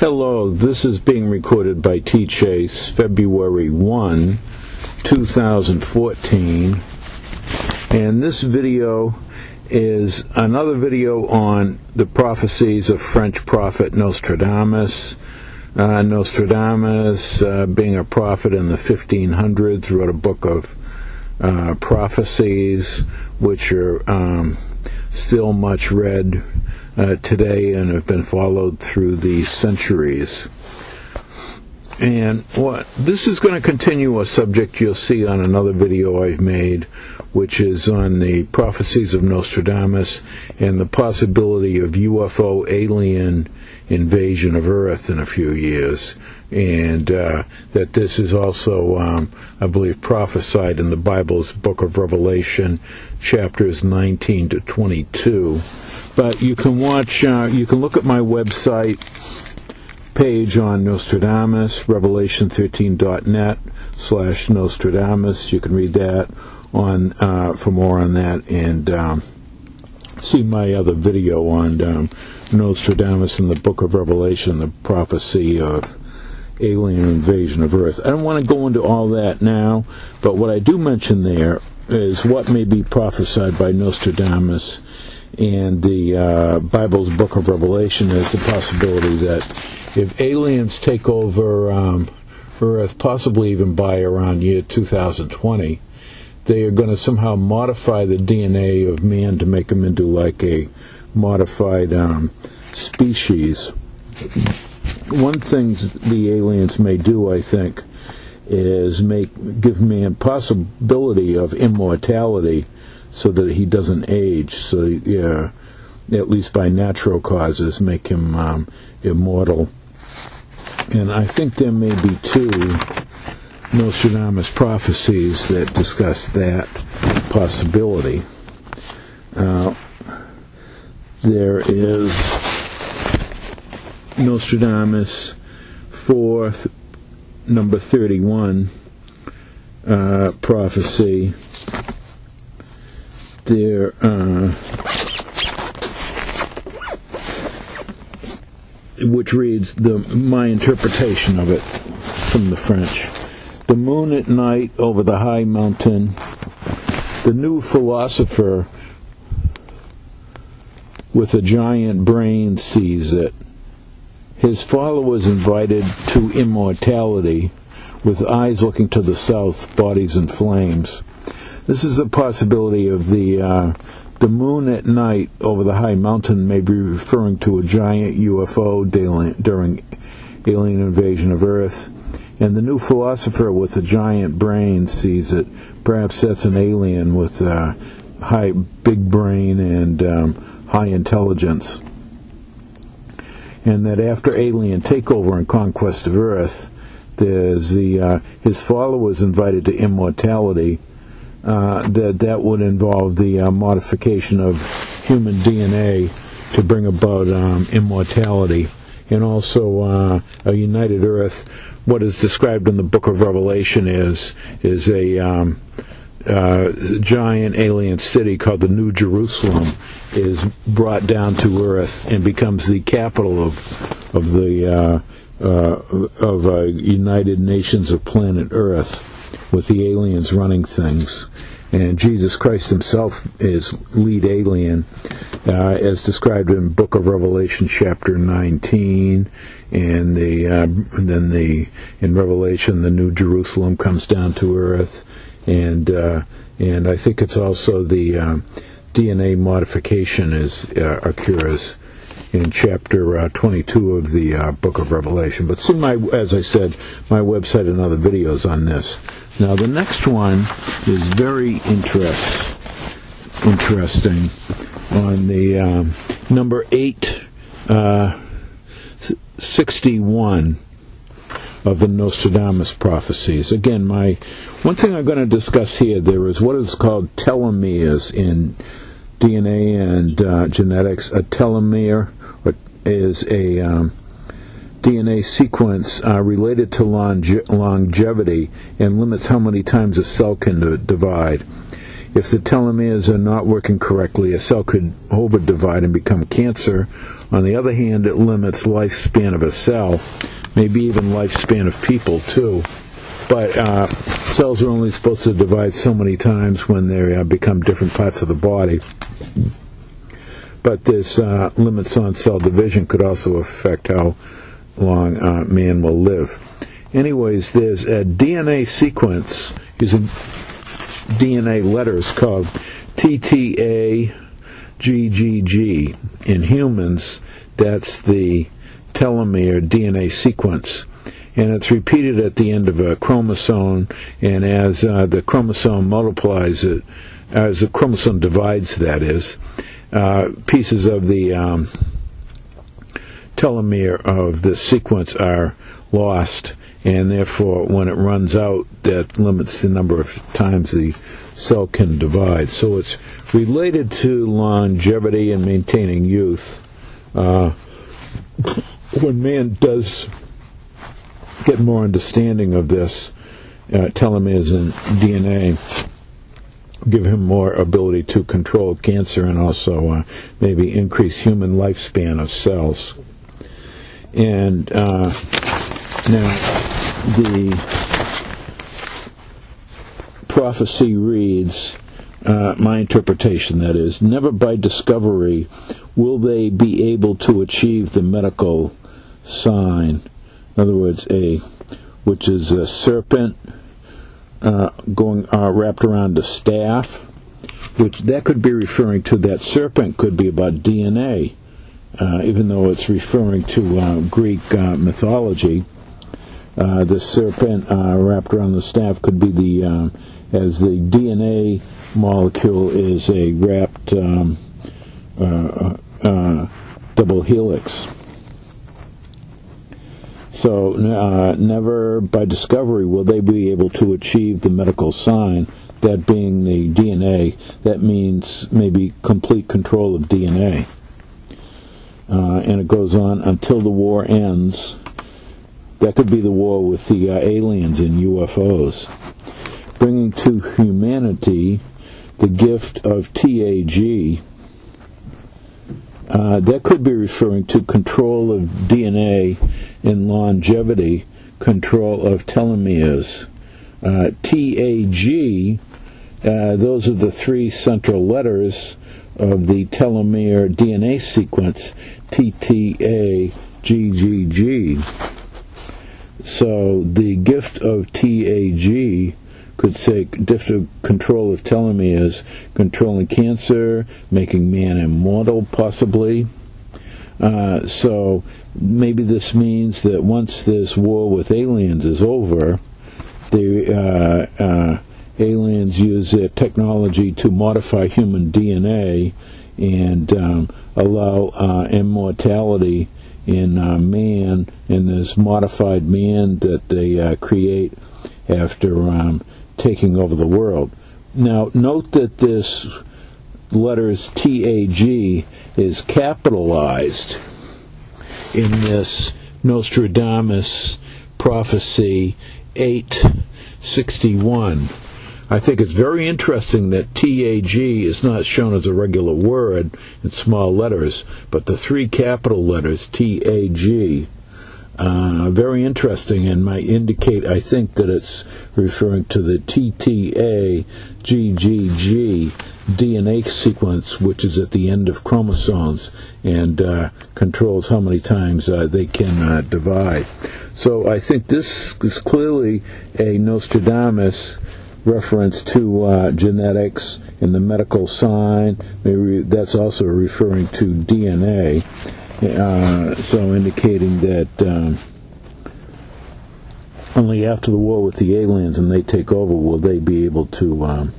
Hello, this is being recorded by T. Chase, February 1, 2014, and this video is another video on the prophecies of French prophet Nostradamus. Nostradamus, being a prophet in the 1500s, wrote a book of prophecies, which are still much read today and have been followed through the centuries. And this is going to continue a subject you'll see on another video I've made, which is on the prophecies of Nostradamus and the possibility of UFO alien invasion of Earth in a few years. And that this is also, I believe, prophesied in the Bible's book of Revelation, chapters 19 to 22. But you can watch, you can look at my website page on Nostradamus, revelation13.net/Nostradamus. You can read that on for more on that, and see my other video on Nostradamus in the book of Revelation, the prophecy of alien invasion of Earth. I don't want to go into all that now, but what I do mention there is what may be prophesied by Nostradamus and the Bible's book of Revelation is the possibility that if aliens take over Earth, possibly even by around year 2020, they are going to somehow modify the DNA of man to make him into like a modified species. One thing the aliens may do, I think, is give man possibility of immortality, so that he doesn't age. So, at least by natural causes, make him immortal. And I think there may be two Nostradamus prophecies that discuss that possibility. There is Nostradamus 4, number 31 prophecy. There, which reads my interpretation of it from the French. The moon at night over the high mountain, the new philosopher with a giant brain sees it. His followers invited to immortality, with eyes looking to the south, bodies in flames. This is a possibility of the moon at night over the high mountain may be referring to a giant UFO during alien invasion of Earth. And the new philosopher with a giant brain sees it. Perhaps that's an alien with a big brain and high intelligence. And that after alien takeover and conquest of Earth, there's his followers invited to immortality. That would involve the modification of human DNA to bring about immortality, and also a united Earth. What is described in the book of Revelation is a giant alien city called the New Jerusalem is brought down to Earth and becomes the capital of the United Nations of planet Earth, with the aliens running things. And Jesus Christ himself is lead alien, as described in the book of Revelation chapter 19, and then in Revelation the New Jerusalem comes down to Earth, and I think it's also the DNA modification occurs in chapter 22 of the book of Revelation. But see as I said, my website and other videos on this. Now the next one is very interesting on the number 861 of the Nostradamus prophecies. Again, one thing I'm going to discuss here, there is what is called telomeres in DNA and genetics. A telomere is a DNA sequence related to longevity and limits how many times a cell can divide. If the telomeres are not working correctly, a cell could overdivide and become cancer. On the other hand, it limits lifespan of a cell, maybe even lifespan of people too. But cells are only supposed to divide so many times when they become different parts of the body. But this limits on cell division could also affect how long man will live. Anyways, there's a DNA sequence using DNA letters called TTAGGG. In humans, that's the telomere DNA sequence. And it's repeated at the end of a chromosome, and as the chromosome multiplies, as the chromosome divides, that is, pieces of the telomere of this sequence are lost, and therefore when it runs out, that limits the number of times the cell can divide. So it's related to longevity and maintaining youth. When man does get more understanding of this, telomeres and DNA give him more ability to control cancer and also maybe increase human lifespan of cells. And now the prophecy reads, my interpretation that is, never by discovery will they be able to achieve the medical sign. In other words, which is a serpent going wrapped around a staff, which that could be referring to, that serpent could be about DNA, even though it's referring to Greek mythology. The serpent wrapped around the staff could be as the DNA molecule is a wrapped double helix. So never by discovery will they be able to achieve the medical sign, that being the DNA. That means maybe complete control of DNA. And it goes on, until the war ends. That could be the war with the aliens and UFOs. Bringing to humanity the gift of TAG. That could be referring to control of DNA and longevity, control of telomeres. TAG, those are the three central letters of the telomere DNA sequence, TTAGGG. So the gift of TAG could say gift of control of telomeres, controlling cancer, making man immortal, possibly. So maybe this means that once this war with aliens is over, the aliens use their technology to modify human DNA and allow immortality in man, in this modified man that they create after taking over the world. Now, note that this letters TAG is capitalized in this Nostradamus Prophecy 861. I think it's very interesting that TAG is not shown as a regular word in small letters, but the three capital letters, TAG, very interesting, and might indicate, I think, that it's referring to the TTAGGG DNA sequence, which is at the end of chromosomes and controls how many times they can divide. So I think this is clearly a Nostradamus reference to genetics and the medical sign. Maybe that's also referring to DNA. So indicating that only after the war with the aliens and they take over will they be able to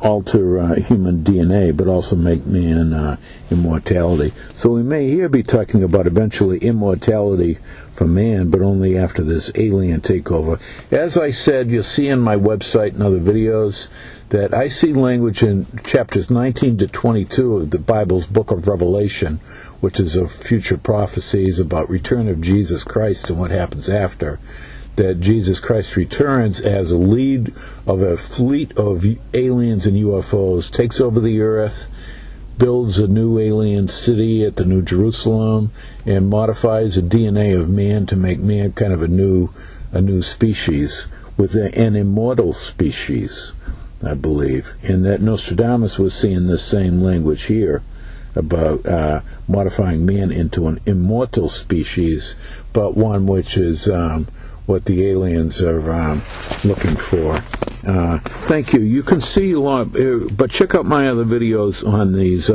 alter human DNA, but also make man immortality. So we may here be talking about eventually immortality for man, but only after this alien takeover. As I said, you'll see in my website and other videos that I see language in chapters 19 to 22 of the Bible's book of Revelation, which is of future prophecies about return of Jesus Christ and what happens after, that Jesus Christ returns as a lead of a fleet of aliens and UFOs, takes over the earth, builds a new alien city at the New Jerusalem, and modifies the DNA of man to make man kind of a new species, with an immortal species, I believe. And that Nostradamus was seeing this same language here about modifying man into an immortal species, but one which is what the aliens are looking for. Thank you. You can see a lot, but check out my other videos on these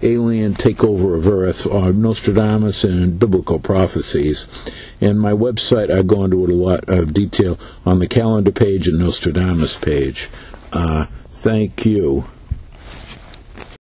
alien takeover of Earth, Nostradamus and biblical prophecies. And my website, I go into it a lot of detail on the calendar page and Nostradamus page. Thank you.